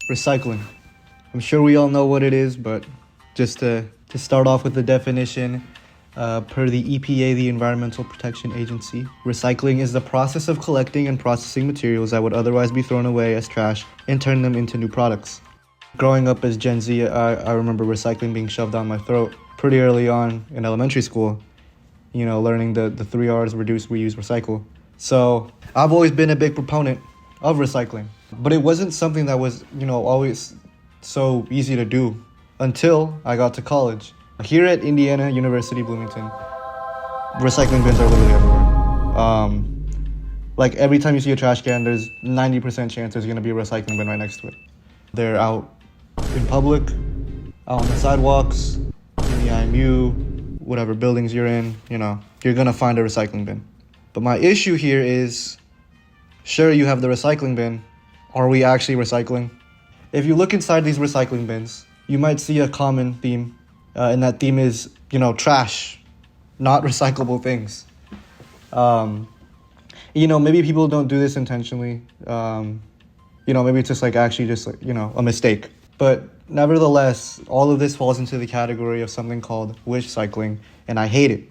Recycling. I'm sure we all know what it is, but just to start off with the definition, per the EPA, the Environmental Protection Agency, recycling is the process of collecting and processing materials that would otherwise be thrown away as trash and turn them into new products. Growing up as Gen Z, I remember recycling being shoved down my throat pretty early on in elementary school, learning the 3 R's: reduce, reuse, recycle. So I've always been a big proponent of recycling, but it wasn't something that was, always so easy to do until I got to college. Here at Indiana University, Bloomington, recycling bins are literally everywhere. Like every time you see a trash can, there's 90% chance there's gonna be a recycling bin right next to it. They're out in public, out on the sidewalks, in the IMU, whatever buildings you're in, you're gonna find a recycling bin. But my issue here is, sure, you have the recycling bin. Are we actually recycling? If you look inside these recycling bins, you might see a common theme, and that theme is, trash, not recyclable things. Maybe people don't do this intentionally. Maybe it's just a mistake. But nevertheless, all of this falls into the category of something called wish cycling, and I hate it.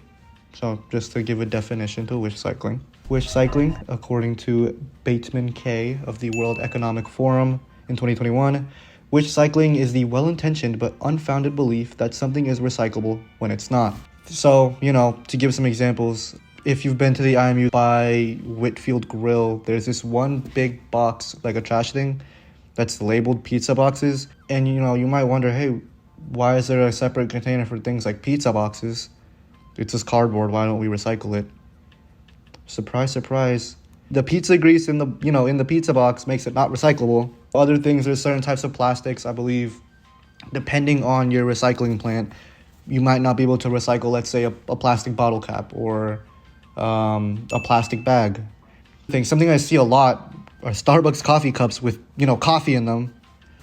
So just to give a definition to wish cycling. Wish cycling, according to Bateman K. of the World Economic Forum in 2021, wish cycling is the well-intentioned but unfounded belief that something is recyclable when it's not. So, to give some examples, if you've been to the IMU by Whitfield Grill, there's this one big box, like a trash thing, that's labeled pizza boxes. And, you might wonder, hey, why is there a separate container for things like pizza boxes? It's just cardboard. Why don't we recycle it? Surprise, surprise. The pizza grease in the pizza box makes it not recyclable. Other things, there's certain types of plastics, I believe, depending on your recycling plant, you might not be able to recycle, let's say, a plastic bottle cap or a plastic bag. Something I see a lot are Starbucks coffee cups with, coffee in them.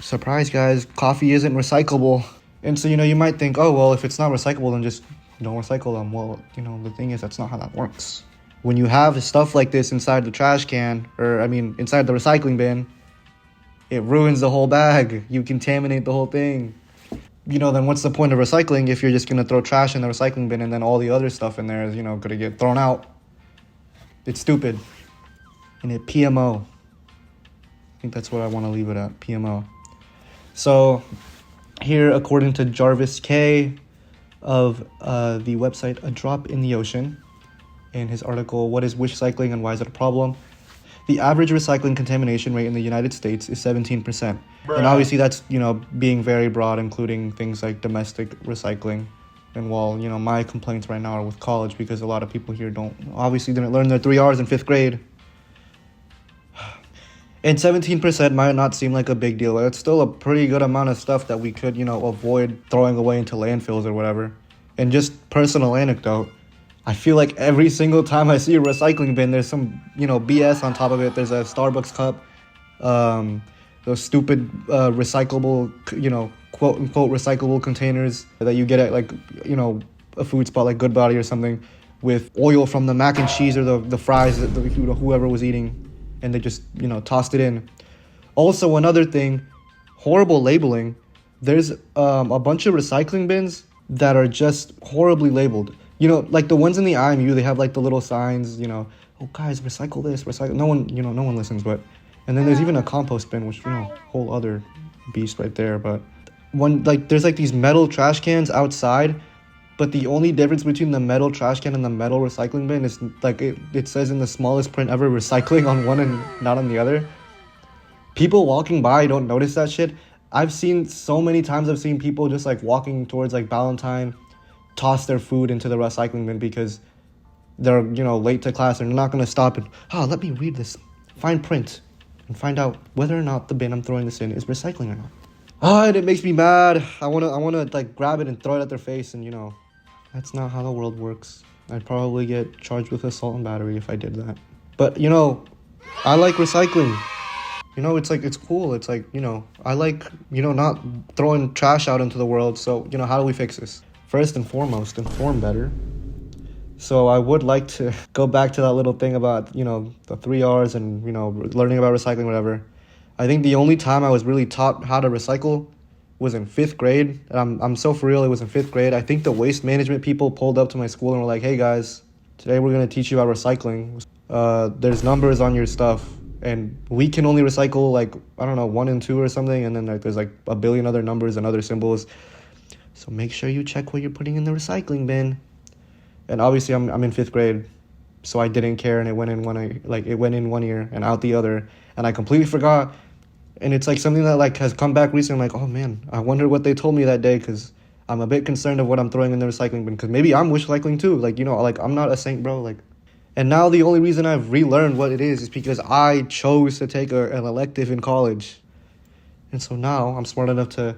Surprise, guys, coffee isn't recyclable. And so, you might think, oh, well, if it's not recyclable, then just don't recycle them. Well, the thing is, that's not how that works. When you have stuff like this inside the trash can, inside the recycling bin, it ruins the whole bag. You contaminate the whole thing. Then what's the point of recycling if you're just going to throw trash in the recycling bin and then all the other stuff in there is, going to get thrown out? It's stupid. And it PMO. I think that's what I want to leave it at, PMO. So here, according to Jarvis K. of the website A Drop in the Ocean, in his article, What is Wish Cycling and Why is it a Problem? The average recycling contamination rate in the United States is 17%. Bruh. And obviously that's, being very broad, including things like domestic recycling. And while, my complaints right now are with college because a lot of people here didn't learn their 3 R's in 5th grade. And 17% might not seem like a big deal, but it's still a pretty good amount of stuff that we could, avoid throwing away into landfills or whatever. And just personal anecdote, I feel like every single time I see a recycling bin, there's some, BS on top of it. There's a Starbucks cup, those stupid recyclable, quote unquote recyclable containers that you get at a food spot like Goodbody or something, with oil from the mac and cheese or the fries that whoever was eating, and they just, tossed it in. Also, another thing, horrible labeling. There's a bunch of recycling bins that are just horribly labeled. Like the ones in the IMU, they have like the little signs, oh guys, recycle this, recycle. No one listens, but, and then there's even a compost bin, which, whole other beast right there. But there's these metal trash cans outside, but the only difference between the metal trash can and the metal recycling bin is it says in the smallest print ever, recycling on one and not on the other. People walking by don't notice that shit. I've seen people just walking towards Ballantyne, toss their food into the recycling bin because they're, late to class and they're not going to stop and, let me read this fine print and find out whether or not the bin I'm throwing this in is recycling or not. And it makes me mad. I want to grab it and throw it at their face, and, that's not how the world works. I'd probably get charged with assault and battery if I did that. But, I like recycling. It's cool. It's I like, not throwing trash out into the world. So, how do we fix this? First and foremost, inform better. So I would like to go back to that little thing about, the 3 R's and, learning about recycling, whatever. I think the only time I was really taught how to recycle was in fifth grade. And I'm so for real, it was in fifth grade. I think the waste management people pulled up to my school and were like, hey guys, today we're going to teach you about recycling. There's numbers on your stuff, and we can only recycle like, I don't know, 1 and 2 or something. And then like there's like a billion other numbers and other symbols. So make sure you check what you're putting in the recycling bin. And obviously I'm in fifth grade, so I didn't care, and it went in one ear and out the other, and I completely forgot. And it's like something that like has come back recently. I'm like, oh man, I wonder what they told me that day, because I'm a bit concerned of what I'm throwing in the recycling bin, because maybe I'm wish cycling too. Like, you know, like I'm not a saint, bro. Like, and now the only reason I've relearned what it is because I chose to take an elective in college, and so now I'm smart enough to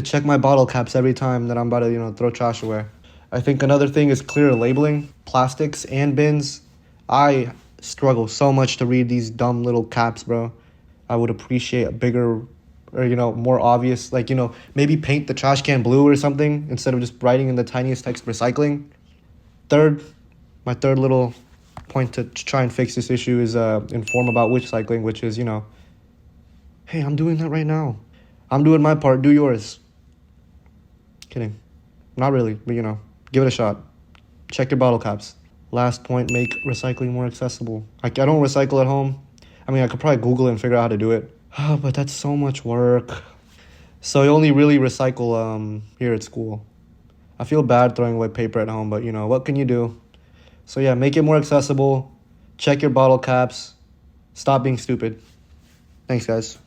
check my bottle caps every time that I'm about to, you know, throw trash away. I think another thing is clear labeling, plastics and bins. I struggle so much to read these dumb little caps, bro. I would appreciate a bigger, or, you know, more obvious, like, you know, maybe paint the trash can blue or something instead of just writing in the tiniest text recycling. My third little point to try and fix this issue is inform about which cycling, which is, you know, hey, I'm doing that right now. I'm doing my part, do yours. Kidding. Not really, but, you know, give it a shot. Check your bottle caps. Last point, make recycling more accessible. I don't recycle at home. I mean, I could probably Google it and figure out how to do it. But that's so much work. So you only really recycle here at school. I feel bad throwing away paper at home, but, you know, what can you do? So yeah, make it more accessible. Check your bottle caps. Stop being stupid. Thanks, guys.